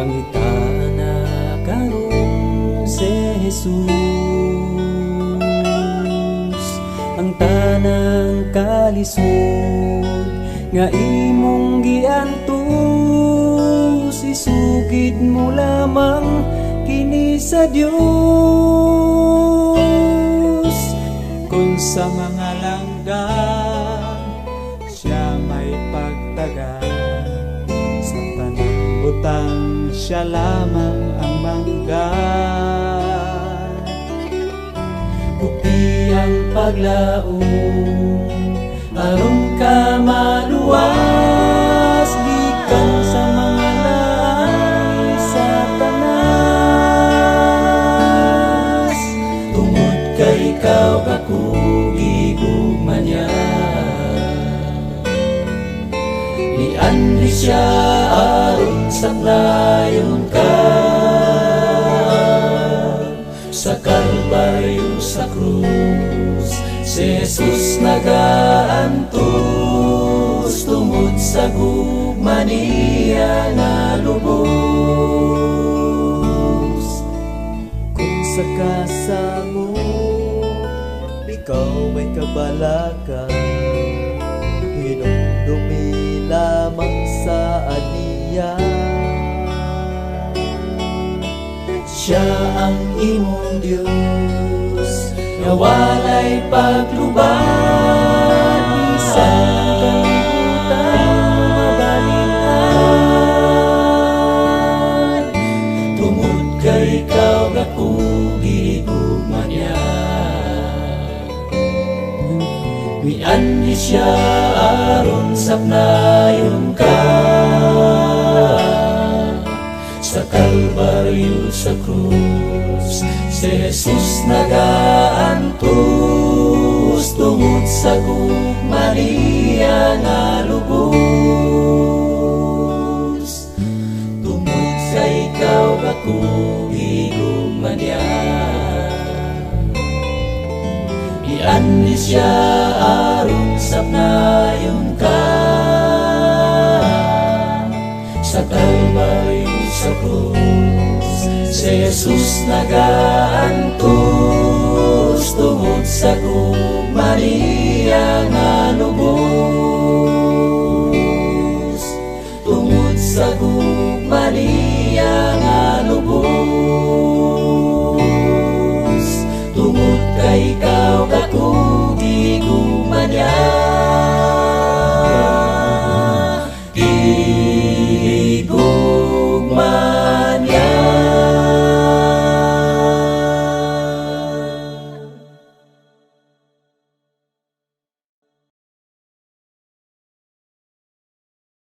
pangitana karon si Jesus, ang tanang kalisod nga imong giantos, isugid mo lamang kini sa Dios. Kung sa mga langgam siya may pagtagan, sa tanang butang siya lamang ang manggay. Puti ang paglaong aron ka maluwas, gikan sa mga lahi sa tanas. Tungod kay ikaw kakugigugma niya, nianli siya aron saklayon ka. Sa Kalbaryo sa krus si Jesus nagaantos, tungod sa gugma niya nga lubos. Kung sa kasamo ikaw may kabalakan, hinumdumi lamang sa aniya. Siya ang imong Diyos nga walay paglubad, bisan kalibutan mabalingan. Tungod kay ikaw kakugigugma niya, mianli siya aron saknayon ka. Sa Kalbaryo sa krus si Jesus nagaantos, tungod sa gugma niya nga lubos. Tungod sa ikaw kakugigugma niya, ianli siya aron saknayon ka. Sa Kalbaryo sa krus si Jesus nagaantos, tungod sa gugma niya nga